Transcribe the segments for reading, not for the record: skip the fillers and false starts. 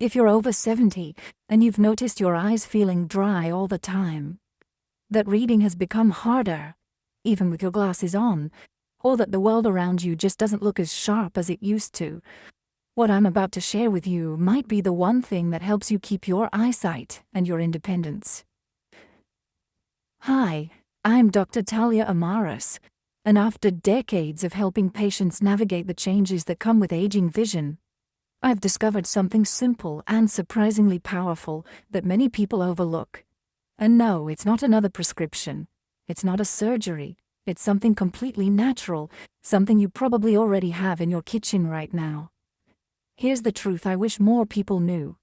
If you're over 70 and you've noticed your eyes feeling dry all the time, that reading has become harder, even with your glasses on, or that the world around you just doesn't look as sharp as it used to, what I'm about to share with you might be the one thing that helps you keep your eyesight and your independence. Hi, I'm Dr. Talia Amaris, and after decades of helping patients navigate the changes that come with aging vision, I've discovered something simple and surprisingly powerful that many people overlook. And no, it's not another prescription. It's not a surgery. It's something completely natural, something you probably already have in your kitchen right now. Here's the truth I wish more people knew.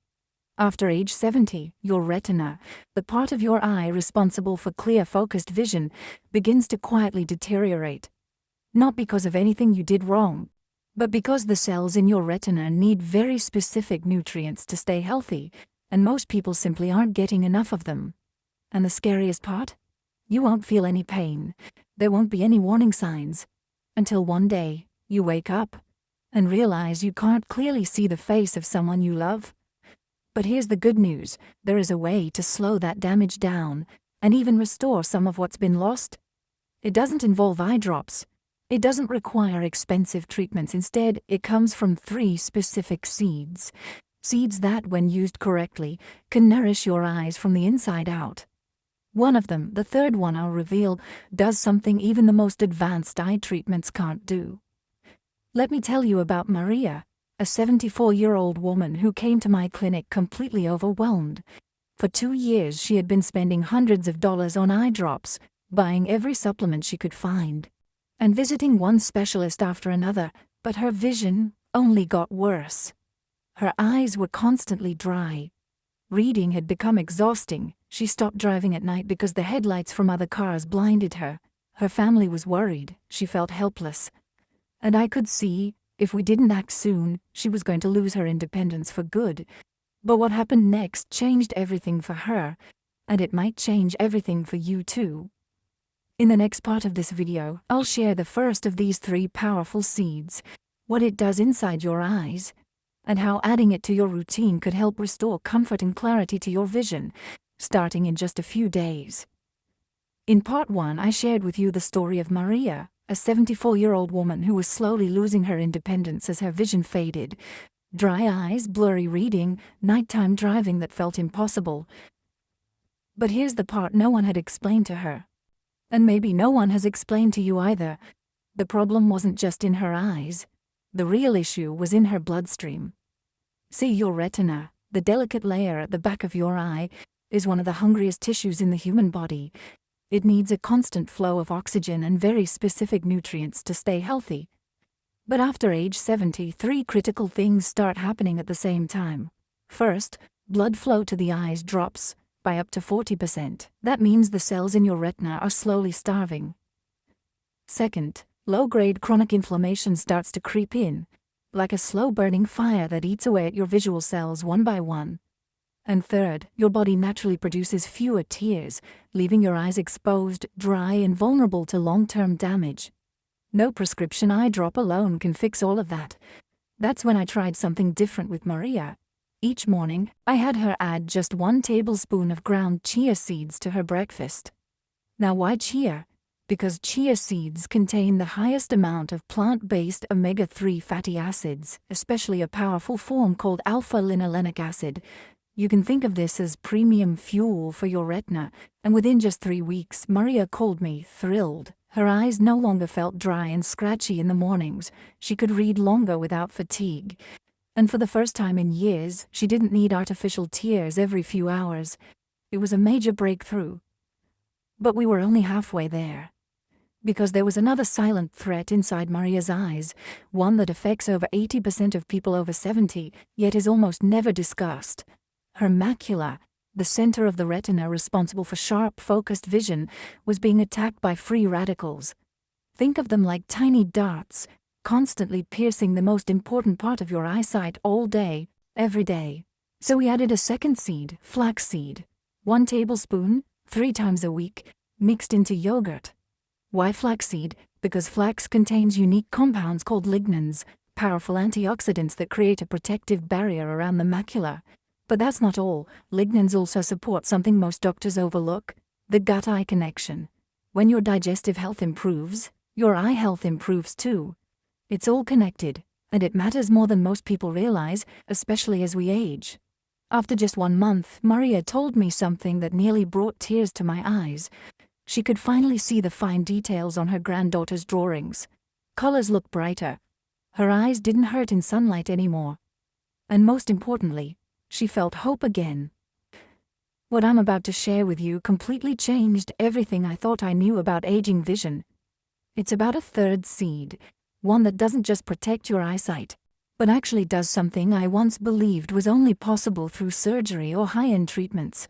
After age 70, your retina, the part of your eye responsible for clear focused vision, begins to quietly deteriorate. Not because of anything you did wrong, but because the cells in your retina need very specific nutrients to stay healthy, and most people simply aren't getting enough of them. And the scariest part? You won't feel any pain. There won't be any warning signs. Until one day, you wake up and realize you can't clearly see the face of someone you love. But here's the good news. There is a way to slow that damage down and even restore some of what's been lost. It doesn't involve eye drops. It doesn't require expensive treatments. Instead, it comes from 3 specific seeds. Seeds that, when used correctly, can nourish your eyes from the inside out. One of them, the third one I'll reveal, does something even the most advanced eye treatments can't do. Let me tell you about Maria, a 74-year-old woman who came to my clinic completely overwhelmed. For 2 years she had been spending hundreds of dollars on eye drops, buying every supplement she could find, and visiting one specialist after another, but her vision only got worse. Her eyes were constantly dry. Reading had become exhausting. She stopped driving at night because the headlights from other cars blinded her. Her family was worried. She felt helpless. And I could see, if we didn't act soon, she was going to lose her independence for good. But what happened next changed everything for her, and it might change everything for you too. In the next part of this video, I'll share the first of these 3 powerful seeds, what it does inside your eyes, and how adding it to your routine could help restore comfort and clarity to your vision, starting in just a few days. In part 1, I shared with you the story of Maria, a 74-year-old woman who was slowly losing her independence as her vision faded. Dry eyes, blurry reading, nighttime driving that felt impossible. But here's the part no one had explained to her. And maybe no one has explained to you either. The problem wasn't just in her eyes. The real issue was in her bloodstream. See, your retina, the delicate layer at the back of your eye, is one of the hungriest tissues in the human body. It needs a constant flow of oxygen and very specific nutrients to stay healthy. But after age 70, 3 critical things start happening at the same time. First, blood flow to the eyes drops by up to 40%. That means the cells in your retina are slowly starving. Second, low-grade chronic inflammation starts to creep in, like a slow-burning fire that eats away at your visual cells one by one. And third, your body naturally produces fewer tears, leaving your eyes exposed, dry, and vulnerable to long-term damage. No prescription eye drop alone can fix all of that. That's when I tried something different with Maria. Each morning, I had her add just 1 tablespoon of ground chia seeds to her breakfast. Now, why chia? Because chia seeds contain the highest amount of plant-based omega-3 fatty acids, especially a powerful form called alpha-linolenic acid. You can think of this as premium fuel for your retina, and within just 3 weeks, Maria called me thrilled. Her eyes no longer felt dry and scratchy in the mornings. She could read longer without fatigue. And for the first time in years, she didn't need artificial tears every few hours. It was a major breakthrough. But we were only halfway there. Because there was another silent threat inside Maria's eyes, one that affects over 80% of people over 70, yet is almost never discussed. Her macula, the center of the retina responsible for sharp, focused vision, was being attacked by free radicals. Think of them like tiny darts, constantly piercing the most important part of your eyesight all day, every day. So we added a second seed, flaxseed. 1 tablespoon, 3 times a week, mixed into yogurt. Why flaxseed? Because flax contains unique compounds called lignans, powerful antioxidants that create a protective barrier around the macula. But that's not all. Lignans also support something most doctors overlook: the gut-eye connection. When your digestive health improves, your eye health improves too. It's all connected, and it matters more than most people realize, especially as we age. After just 1 month, Maria told me something that nearly brought tears to my eyes. She could finally see the fine details on her granddaughter's drawings. Colors looked brighter. Her eyes didn't hurt in sunlight anymore. And most importantly, she felt hope again. What I'm about to share with you completely changed everything I thought I knew about aging vision. It's about a third seed, one that doesn't just protect your eyesight, but actually does something I once believed was only possible through surgery or high-end treatments.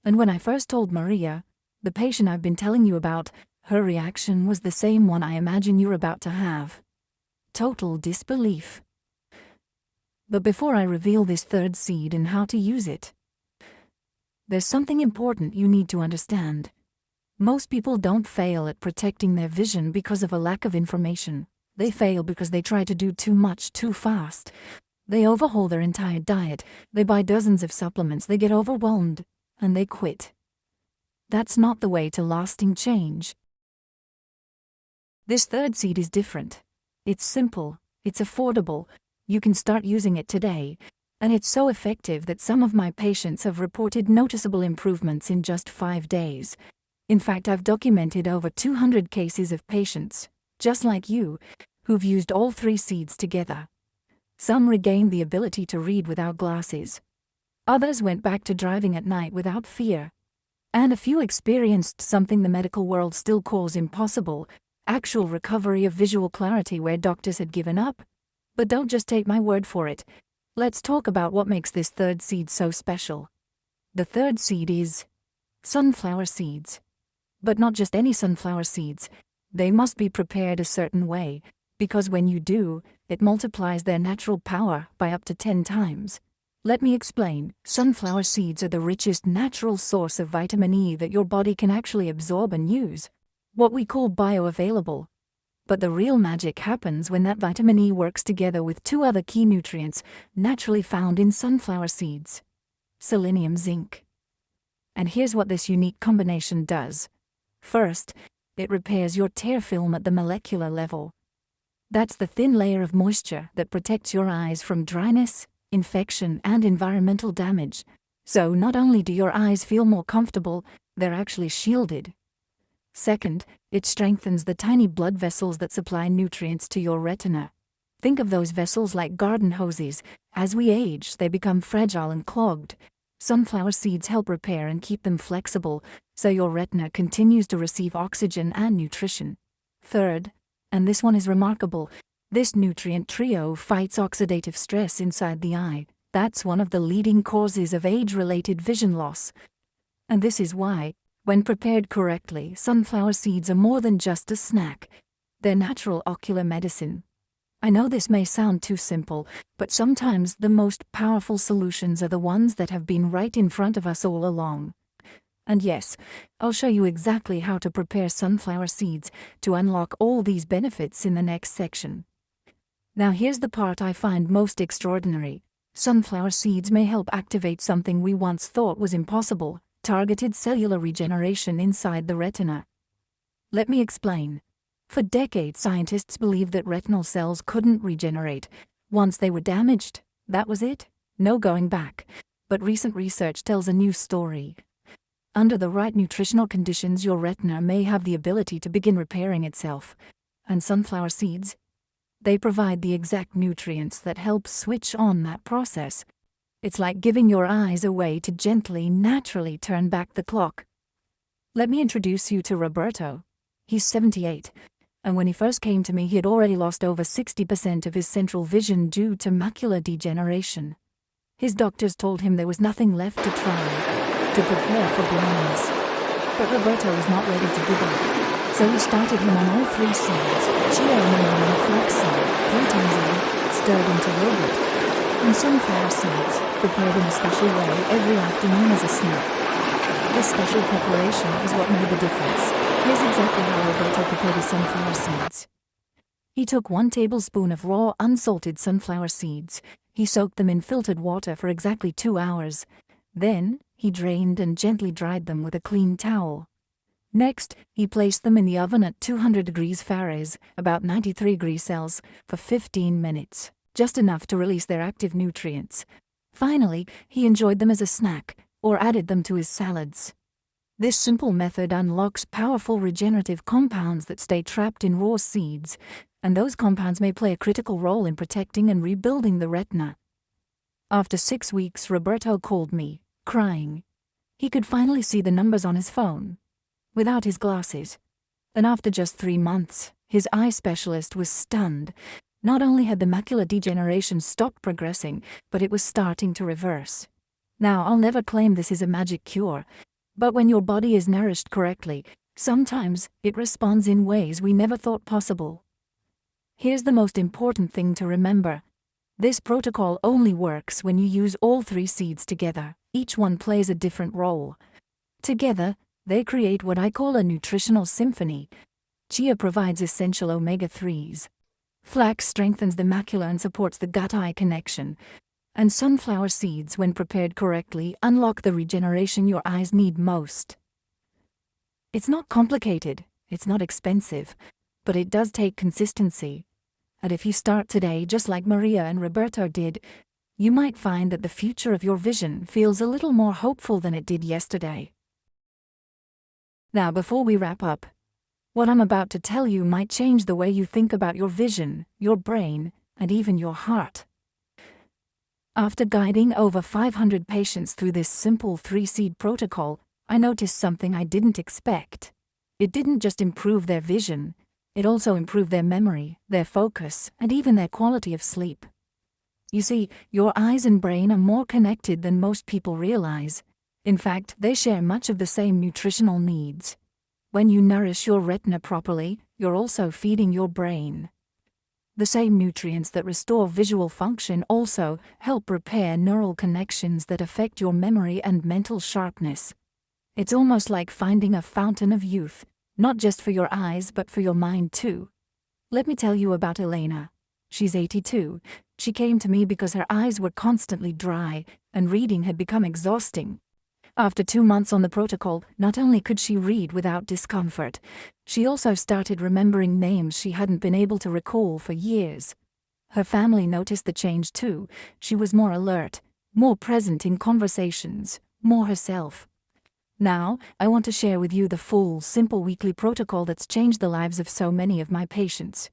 And when I first told Maria, the patient I've been telling you about, her reaction was the same one I imagine you're about to have. Total disbelief. But before I reveal this third seed and how to use it, there's something important you need to understand. Most people don't fail at protecting their vision because of a lack of information. They fail because they try to do too much too fast. They overhaul their entire diet, they buy dozens of supplements, they get overwhelmed, and they quit. That's not the way to lasting change. This third seed is different. It's simple, it's affordable, you can start using it today, and it's so effective that some of my patients have reported noticeable improvements in just 5 days. In fact, I've documented over 200 cases of patients, just like you, who've used all 3 seeds together. Some regained the ability to read without glasses. Others went back to driving at night without fear. And a few experienced something the medical world still calls impossible: actual recovery of visual clarity where doctors had given up. But don't just take my word for it. Let's talk about what makes this third seed so special. The third seed is sunflower seeds. But not just any sunflower seeds. They must be prepared a certain way, because when you do, it multiplies their natural power by up to 10 times. Let me explain. Sunflower seeds are the richest natural source of vitamin E that your body can actually absorb and use, what we call bioavailable. But the real magic happens when that vitamin E works together with 2 other key nutrients naturally found in sunflower seeds: selenium, zinc. And here's what this unique combination does. First, it repairs your tear film at the molecular level. That's the thin layer of moisture that protects your eyes from dryness, infection, and environmental damage. So not only do your eyes feel more comfortable, they're actually shielded. Second, it strengthens the tiny blood vessels that supply nutrients to your retina. Think of those vessels like garden hoses. As we age, they become fragile and clogged. Sunflower seeds help repair and keep them flexible, so your retina continues to receive oxygen and nutrition. Third, and this one is remarkable, this nutrient trio fights oxidative stress inside the eye. That's one of the leading causes of age-related vision loss. And this is why, when prepared correctly, sunflower seeds are more than just a snack. They're natural ocular medicine. I know this may sound too simple, but sometimes the most powerful solutions are the ones that have been right in front of us all along. And yes, I'll show you exactly how to prepare sunflower seeds to unlock all these benefits in the next section. Now here's the part I find most extraordinary. Sunflower seeds may help activate something we once thought was impossible: targeted cellular regeneration inside the retina. Let me explain. For decades, scientists believed that retinal cells couldn't regenerate. Once they were damaged, that was it. No going back. But recent research tells a new story. Under the right nutritional conditions, your retina may have the ability to begin repairing itself. And sunflower seeds? They provide the exact nutrients that help switch on that process. It's like giving your eyes a way to gently, naturally turn back the clock. Let me introduce you to Roberto. He's 78. And when he first came to me, he had already lost over 60% of his central vision due to macular degeneration. His doctors told him there was nothing left to try, to prepare for blindness. But Roberto was not ready to give up. So he started him on all 3 seeds: chia, lemon, and flaxseed, 3 times a week, stirred into yogurt, and sunflower seeds, prepared in a special way every afternoon as a snack. This special preparation is what made the difference. Here's exactly how Roberto prepared his sunflower seeds. He took 1 tablespoon of raw, unsalted sunflower seeds. He soaked them in filtered water for exactly 2 hours. Then, he drained and gently dried them with a clean towel. Next, he placed them in the oven at 200 degrees Fahrenheit, about 93 degrees Celsius, for 15 minutes, just enough to release their active nutrients. Finally, he enjoyed them as a snack, or added them to his salads. This simple method unlocks powerful regenerative compounds that stay trapped in raw seeds, and those compounds may play a critical role in protecting and rebuilding the retina. After 6 weeks, Roberto called me, crying. He could finally see the numbers on his phone, without his glasses. And after just 3 months, his eye specialist was stunned. Not only had the macular degeneration stopped progressing, but it was starting to reverse. Now, I'll never claim this is a magic cure, but when your body is nourished correctly, sometimes it responds in ways we never thought possible. Here's the most important thing to remember. This protocol only works when you use all 3 seeds together. Each one plays a different role. Together, they create what I call a nutritional symphony. Chia provides essential omega-3s. Flax strengthens the macula and supports the gut-eye connection. And sunflower seeds, when prepared correctly, unlock the regeneration your eyes need most. It's not complicated, it's not expensive, but it does take consistency. And if you start today just like Maria and Roberto did, you might find that the future of your vision feels a little more hopeful than it did yesterday. Now, before we wrap up, what I'm about to tell you might change the way you think about your vision, your brain, and even your heart. After guiding over 500 patients through this simple 3-seed protocol, I noticed something I didn't expect. It didn't just improve their vision, it also improved their memory, their focus, and even their quality of sleep. You see, your eyes and brain are more connected than most people realize. In fact, they share much of the same nutritional needs. When you nourish your retina properly, you're also feeding your brain. The same nutrients that restore visual function also help repair neural connections that affect your memory and mental sharpness. It's almost like finding a fountain of youth, not just for your eyes but for your mind too. Let me tell you about Elena. She's 82. She came to me because her eyes were constantly dry, and reading had become exhausting. After 2 months on the protocol, not only could she read without discomfort, she also started remembering names she hadn't been able to recall for years. Her family noticed the change too. She was more alert, more present in conversations, more herself. Now, I want to share with you the full, simple weekly protocol that's changed the lives of so many of my patients.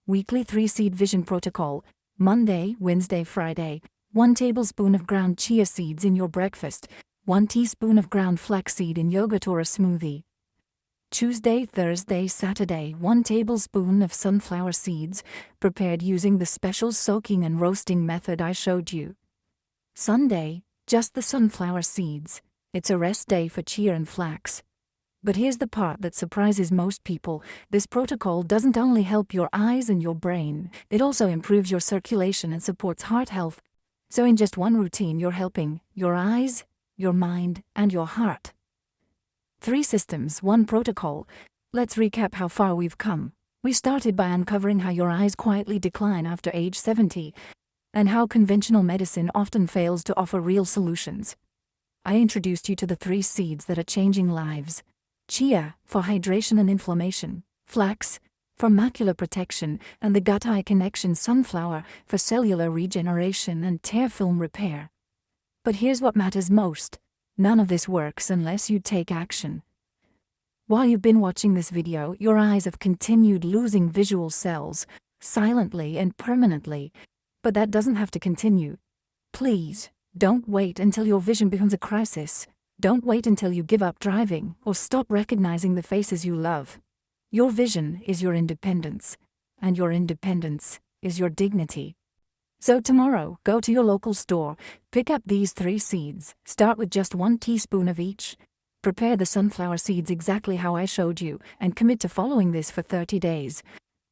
Weekly 3-seed vision protocol, Monday, Wednesday, Friday. 1 tablespoon of ground chia seeds in your breakfast, 1 teaspoon of ground flaxseed in yogurt or a smoothie. Tuesday, Thursday, Saturday, 1 tablespoon of sunflower seeds, prepared using the special soaking and roasting method I showed you. Sunday, just the sunflower seeds. It's a rest day for chia and flax. But here's the part that surprises most people. This protocol doesn't only help your eyes and your brain, it also improves your circulation and supports heart health. So in just one routine, you're helping your eyes, your mind, and your heart. 3 systems, 1 protocol. Let's recap how far we've come. We started by uncovering how your eyes quietly decline after age 70, and how conventional medicine often fails to offer real solutions. I introduced you to the 3 seeds that are changing lives. Chia, for hydration and inflammation. Flax, for macular protection, and the gut-eye connection sunflower for cellular regeneration and tear film repair. But here's what matters most. None of this works unless you take action. While you've been watching this video, your eyes have continued losing visual cells, silently and permanently. But that doesn't have to continue. Please, don't wait until your vision becomes a crisis. Don't wait until you give up driving or stop recognizing the faces you love. Your vision is your independence, and your independence is your dignity. So tomorrow, go to your local store, pick up these 3 seeds, start with just 1 teaspoon of each. Prepare the sunflower seeds exactly how I showed you, and commit to following this for 30 days.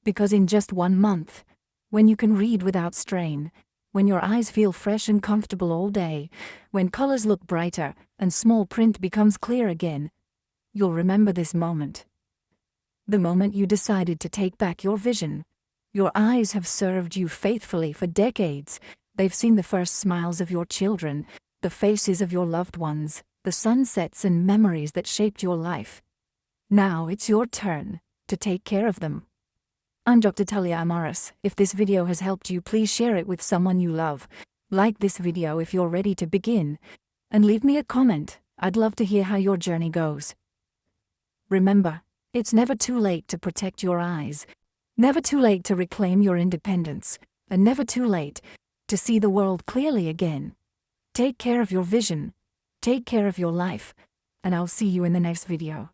Because in just 1 month, when you can read without strain, when your eyes feel fresh and comfortable all day, when colors look brighter and small print becomes clear again, you'll remember this moment. The moment you decided to take back your vision, your eyes have served you faithfully for decades. They've seen the first smiles of your children, the faces of your loved ones, the sunsets and memories that shaped your life. Now it's your turn to take care of them. I'm Dr. Talia Amaris. If this video has helped you, please share it with someone you love. Like this video if you're ready to begin, and leave me a comment. I'd love to hear how your journey goes. Remember, it's never too late to protect your eyes, never too late to reclaim your independence, and never too late to see the world clearly again. Take care of your vision, take care of your life, and I'll see you in the next video.